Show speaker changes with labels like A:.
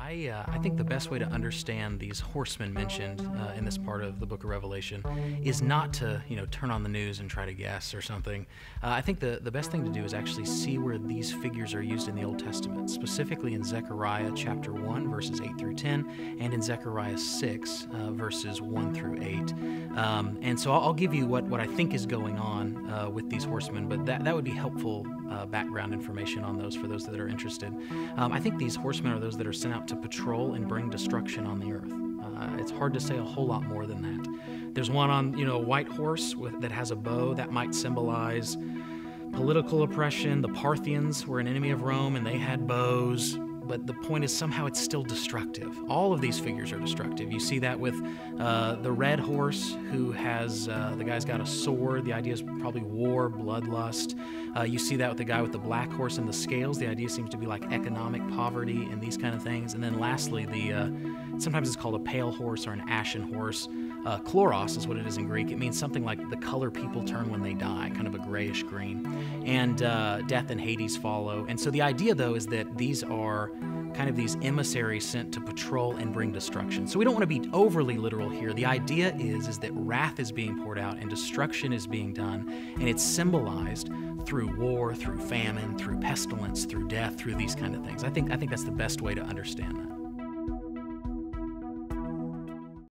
A: I think the best way to understand these horsemen mentioned in this part of the book of Revelation is not to, turn on the news and try to guess or something. I think the best thing to do is actually see where these figures are used in the Old Testament, specifically in Zechariah chapter 1, verses 8 through 10, and in Zechariah 6, verses 1 through 8. And so I'll give you what I think is going on with these horsemen, but that would be helpful background information on those for those that are interested. I think these horsemen are those that are sent out to patrol and bring destruction on the earth. It's hard to say a whole lot more than that. There's one on, a white horse that has a bow that might symbolize political oppression. The Parthians were an enemy of Rome and they had bows. But the point is somehow it's still destructive. All of these figures are destructive. You see that with the red horse who has, the guy's got a sword. The idea is probably war, bloodlust. You see that with the guy with the black horse and the scales. The idea seems to be like economic poverty and these kind of things. And then lastly, sometimes it's called a pale horse or an ashen horse. Chloros is what it is in Greek. It means something like the color people turn when they die, kind of a grayish green. And death and Hades follow. And so the idea, though, is that these are kind of these emissaries sent to patrol and bring destruction. So we don't want to be overly literal here. The idea is that wrath is being poured out and destruction is being done, and it's symbolized through war, through famine, through pestilence, through death, through these kind of things. I think that's the best way to understand that.